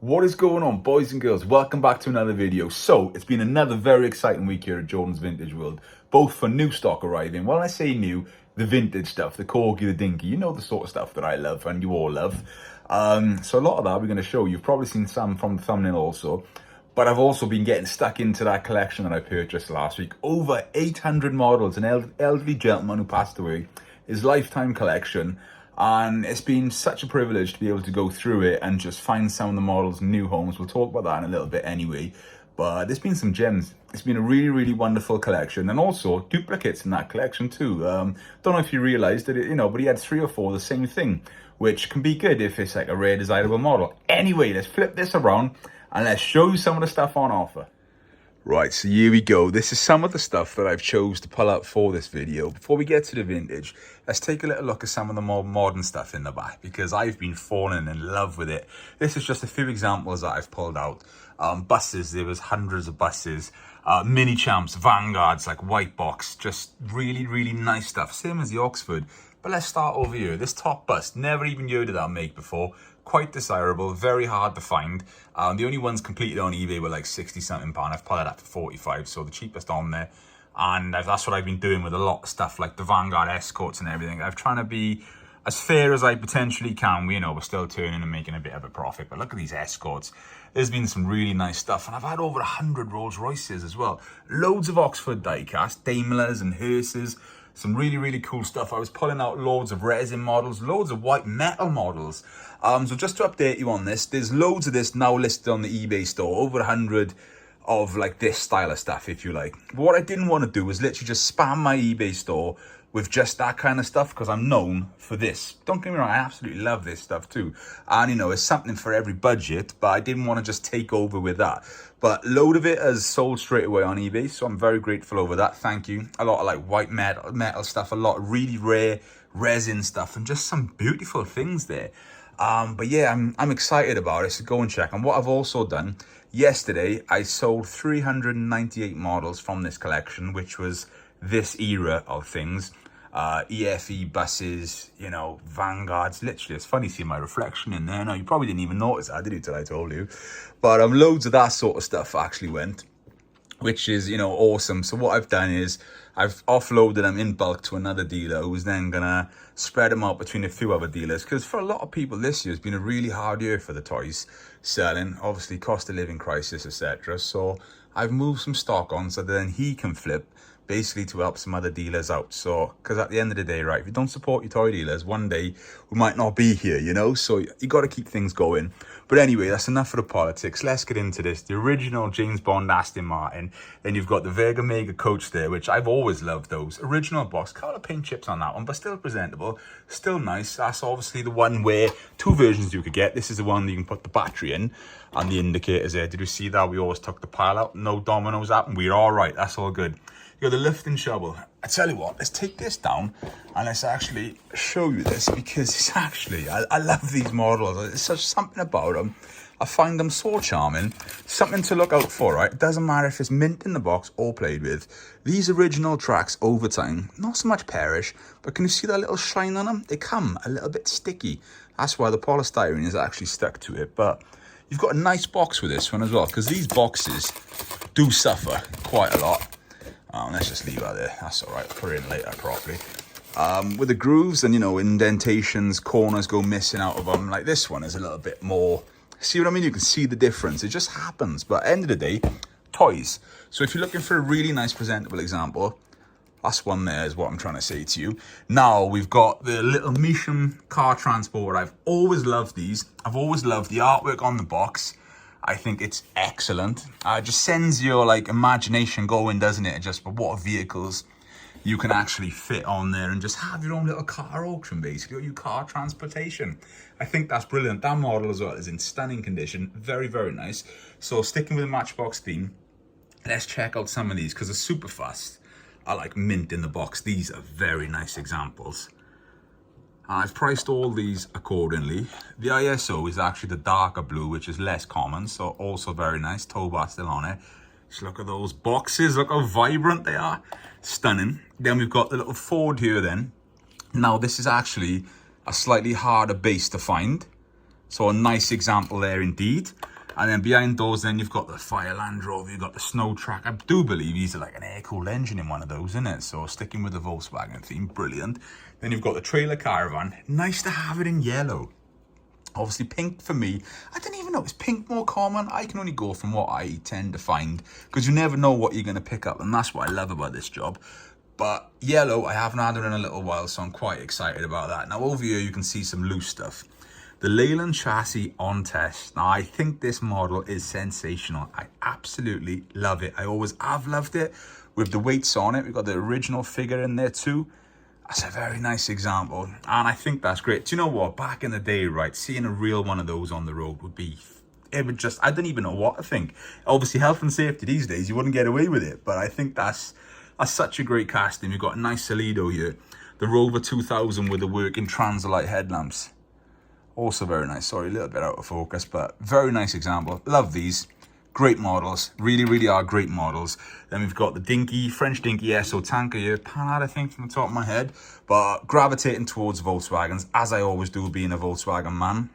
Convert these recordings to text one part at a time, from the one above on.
What is going on, boys and girls? Welcome back to another video. So it's been another very exciting week here at Jordan's Vintage World, both for new stock arriving. When I say new, the vintage stuff, the Corgi, the Dinky, you know, the sort of stuff that I love and you all love. So a lot of that we're going to show. You've probably seen some from the thumbnail also, but I've also been getting stuck into that collection that I purchased last week. Over 800 models, an elderly gentleman who passed away, his lifetime collection. And it's been such a privilege to be able to go through it and just find some of the models' new homes. We'll talk about that in a little bit anyway. But there's been some gems. It's been a really, really wonderful collection. And also duplicates in that collection too. Don't know if you realised that, but he had 3 or 4 the same thing, which can be good if it's like a rare, desirable model. Anyway, let's flip this around and let's show you some of the stuff on offer. Right, so here we go. This is some of the stuff that I've chose to pull out for this video. Before we get to the vintage, let's take a little look at some of the more modern stuff in the back, because I've been falling in love with it. This is just a few examples that I've pulled out. Buses, there was hundreds of buses. Minichamps, Vanguards, like white box, just really, really nice stuff. Same as the Oxford. But let's start over here. This top bus, never even heard of that make before. Quite desirable, very hard to find. The only ones completed on eBay were like 60 something pound. I've pulled it up to 45, so the cheapest on there. And that's what I've been doing with a lot of stuff like the Vanguard escorts and everything. I'm trying to be as fair as I potentially can. We're still turning and making a bit of a profit, but look at these escorts. There's been some really nice stuff, and I've had over 100 Rolls Royces as well. Loads of Oxford diecast, Daimlers and hearses. Some really, really cool stuff. I was pulling out loads of resin models, loads of white metal models. So just to update you on this, there's loads of this now listed on the eBay store, over 100 of like this style of stuff, if you like. But what I didn't want to do was literally just spam my eBay store with just that kind of stuff, because I'm known for this. Don't get me wrong, I absolutely love this stuff too. And it's something for every budget, but I didn't want to just take over with that. But load of it has sold straight away on eBay, so I'm very grateful over that. Thank you. A lot of like white metal stuff, a lot of really rare resin stuff, and just some beautiful things there. But yeah, I'm excited about it, so go and check. And what I've also done, yesterday I sold 398 models from this collection, which was this era of things. EFE buses, Vanguards. Literally, it's funny seeing my reflection in there. No, you probably didn't even notice that, did you, till I told you? But loads of that sort of stuff actually went, which is, awesome. So what I've done is I've offloaded them in bulk to another dealer who's then gonna spread them out between a few other dealers, because for a lot of people this year has been a really hard year for the toys selling, obviously cost of living crisis, etc. So I've moved some stock on so that then he can flip, basically to help some other dealers out. So, because at the end of the day, right, if you don't support your toy dealers, one day we might not be here, so you got to keep things going. But anyway, that's enough for the politics. Let's get into this. The original James Bond Aston Martin. Then you've got the Vega Mega coach there, which I've always loved those. Original box, color paint chips on that one, but still presentable, still nice. That's obviously the one where 2 versions you could get. This is the one that you can put the battery in and the indicators there. Did you see that? We always took the pile out. No dominoes up, and we're all right. That's all good. You got the lift and shovel. I tell you what, let's take this down and let's actually show you this, because it's actually, I love these models. There's such something about them. I find them so charming. Something to look out for, right? It doesn't matter if it's mint in the box or played with. These original tracks over time, not so much perish, but can you see that little shine on them? They come a little bit sticky. That's why the polystyrene is actually stuck to it. But you've got a nice box with this one as well, because these boxes do suffer quite a lot. Let's just leave that there. That's all right. Put it in later properly. With the grooves and, indentations, corners go missing out of them. Like this one is a little bit more. See what I mean? You can see the difference. It just happens. But at the end of the day, toys. So if you're looking for a really nice presentable example, that's one there is what I'm trying to say to you. Now we've got the little Minichamps car transport. I've always loved these. I've always loved the artwork on the box. I think it's excellent. It just sends your imagination going, doesn't it? Just for what vehicles you can actually fit on there and just have your own little car auction, basically, or your car transportation. I think that's brilliant. That model as well is in stunning condition. Very, very nice. So sticking with the Matchbox theme, let's check out some of these, because they're super fast. I like mint in the box. These are very nice examples. I've priced all these accordingly. The ISO is actually the darker blue, which is less common, so also very nice. Tow bar still on it. Just look at those boxes, look how vibrant they are. Stunning. Then we've got the little Ford here then. Now this is actually a slightly harder base to find. So a nice example there indeed. And then behind those, then you've got the Fire Land Rover, you've got the Snow Track. I do believe these are like an air-cooled engine in one of those, isn't it? So sticking with the Volkswagen theme, brilliant. Then you've got the trailer caravan. Nice to have it in yellow. Obviously pink for me, I don't even know, is pink more common? I can only go from what I tend to find, because you never know what you're going to pick up, and that's what I love about this job. But yellow, I haven't had it in a little while, so I'm quite excited about that. Now over here you can see some loose stuff. The Leyland chassis on test. Now I think this model is sensational. I absolutely love it. I always have loved it. With the weights on it, we've got the original figure in there too. That's a very nice example, and I think that's great. Do you know what? Back in the day, right, seeing a real one of those on the road would be, it would just, I don't even know what to think. Obviously, health and safety these days, you wouldn't get away with it, but I think that's such a great casting. We've got a nice Solido here, the Rover 2000 with the working Transalite headlamps. Also very nice. Sorry, a little bit out of focus, but very nice example. Love these. Great models, really are great models. Then we've got the Dinky, French Dinky SO tanker here, Panhard I think from the top of my head, but gravitating towards Volkswagens, as I always do being a Volkswagen man.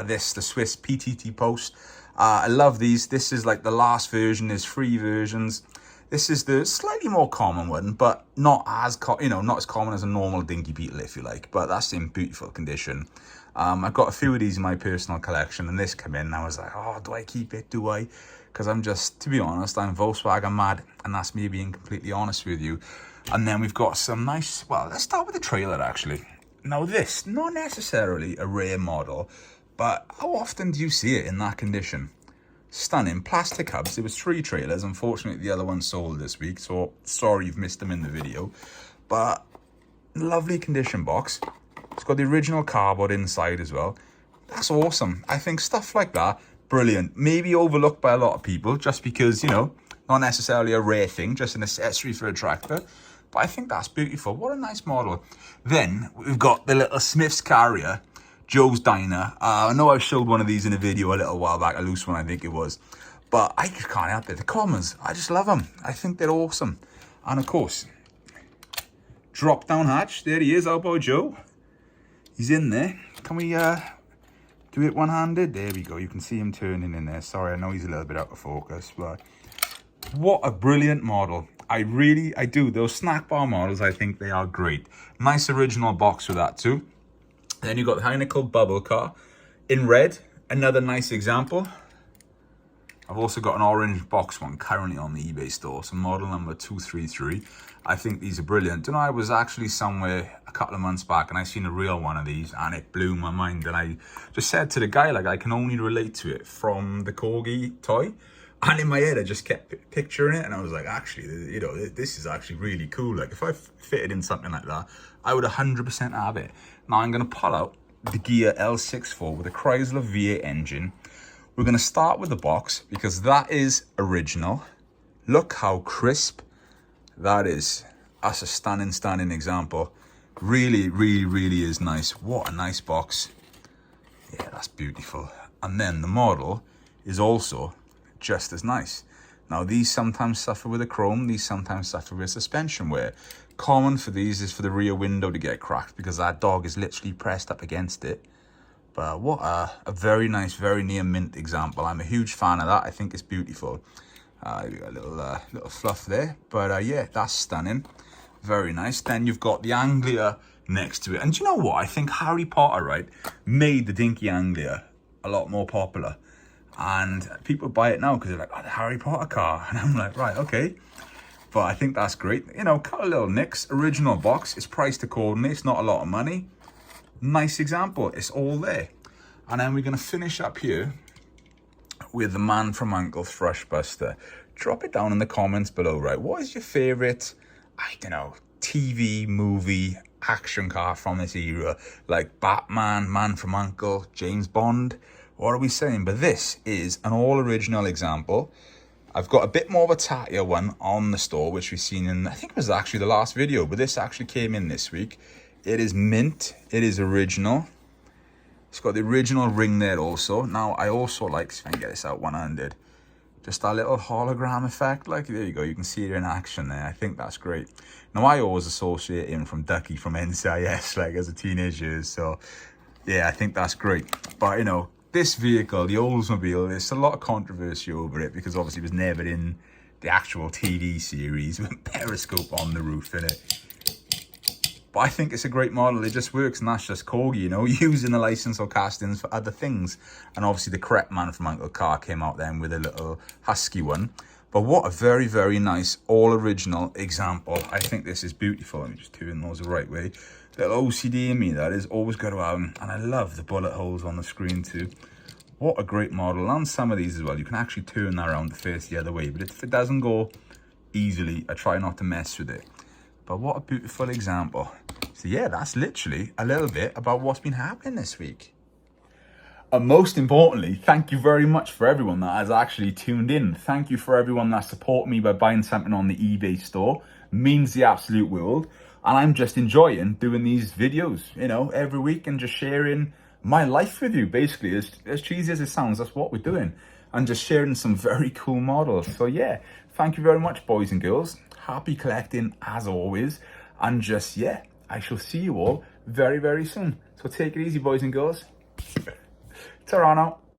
The Swiss PTT Post. I love these. This is like the last version, there's 3 versions. This is the slightly more common one, but not as, not as common as a normal Dinky Beetle, if you like, but that's in beautiful condition. I've got a few of these in my personal collection, and this came in and I was like, oh, do I keep it? Do I? Because I'm just, to be honest, I'm Volkswagen mad, and that's me being completely honest with you. And then we've got some nice, well, let's start with the trailer actually. Now this, not necessarily a rare model, but how often do you see it in that condition? Stunning plastic hubs. There was 3 trailers. Unfortunately, the other one sold this week, so sorry you've missed them in the video. But lovely condition box. It's got the original cardboard inside as well. That's awesome. I think stuff like that, brilliant. Maybe overlooked by a lot of people just because, not necessarily a rare thing, just an accessory for a tractor. But I think that's beautiful. What a nice model. Then we've got the little Smith's Carrier, Joe's Diner. I know I showed one of these in a video a little while back, a loose one I think it was. But I just can't help it. The Commons, I just love them. I think they're awesome. And of course, drop down hatch. There he is, our boy Joe. He's in there. Can we do it one-handed? There we go. You can see him turning in there. Sorry, I know he's a little bit out of focus, but what a brilliant model. I do. Those snack bar models, I think they are great. Nice original box with that too. Then you've got the Heineken bubble car in red. Another nice example. I've also got an orange box one currently on the eBay store. So model number 233. I think these are brilliant. I was actually somewhere a couple of months back and I seen a real one of these and it blew my mind. And I just said to the guy, like, I can only relate to it from the Corgi toy. And in my head, I just kept picturing it. And I was like, actually, this is actually really cool. Like if I fitted in something like that, I would 100% have it. Now I'm going to pull out the Gear L64 with a Chrysler V8 engine. We're going to start with the box because that is original. Look how crisp that is. That's a stunning example. Really is nice. What a nice box. Yeah, that's beautiful. And then the model is also just as nice. Now these sometimes suffer with a chrome, these sometimes suffer with suspension wear. Common for these is for the rear window to get cracked because that dog is literally pressed up against it. But what a very nice, very near mint example. I'm a huge fan of that. I think it's beautiful. We got a little fluff there. But yeah, that's stunning. Very nice. Then you've got the Anglia next to it. And do you know what? I think Harry Potter, right, made the Dinky Anglia a lot more popular. And people buy it now because they're like, oh, the Harry Potter car. And I'm like, right, okay. But I think that's great. Cut a little nicks. Original box. It's priced accordingly. It's not a lot of money. Nice example. It's all there. And then we're going to finish up here with the Man from U.N.C.L.'s Thrushbuster. Drop it down in the comments below, right? What is your favorite, I don't know, TV, movie, action car from this era? Like Batman, Man from U.N.C.L., James Bond. What are we saying? But this is an all original example. I've got a bit more of a tattier one on the store, which we've seen in, I think it was actually the last video, but this actually came in this week. It is mint. It is original. It's got the original ring there also. Now, I also like, if I can get this out one-handed, just that little hologram effect. Like, there you go. You can see it in action there. I think that's great. Now, I always associate him from Ducky from NCIS, like, as a teenager. So, yeah, I think that's great. But, this vehicle, the Oldsmobile, there's a lot of controversy over it because obviously it was never in the actual TV series with periscope on the roof in it. But I think it's a great model. It just works, and that's just Corgi, you know, using the license or castings for other things. And obviously the Crep Man from Uncle Car came out then with a little husky one. But what a very, very nice, all original example. I think this is beautiful. Let me just turn those the right way. Little OCD in me, that is always got to have them. And I love the bullet holes on the screen too. What a great model. And some of these as well, you can actually turn that around to face the other way. But if it doesn't go easily, I try not to mess with it. But what a beautiful example. So yeah, that's literally a little bit about what's been happening this week. And most importantly, thank you very much for everyone that has actually tuned in. Thank you for everyone that support me by buying something on the eBay store. It means the absolute world. And I'm just enjoying doing these videos, you know, every week and just sharing my life with you. Basically, as cheesy as it sounds, that's what we're doing. And just sharing some very cool models. So yeah, thank you very much, boys and girls. Happy collecting as always. And just, yeah, I shall see you all very, very soon. So take it easy, boys and girls. Ta-ra now.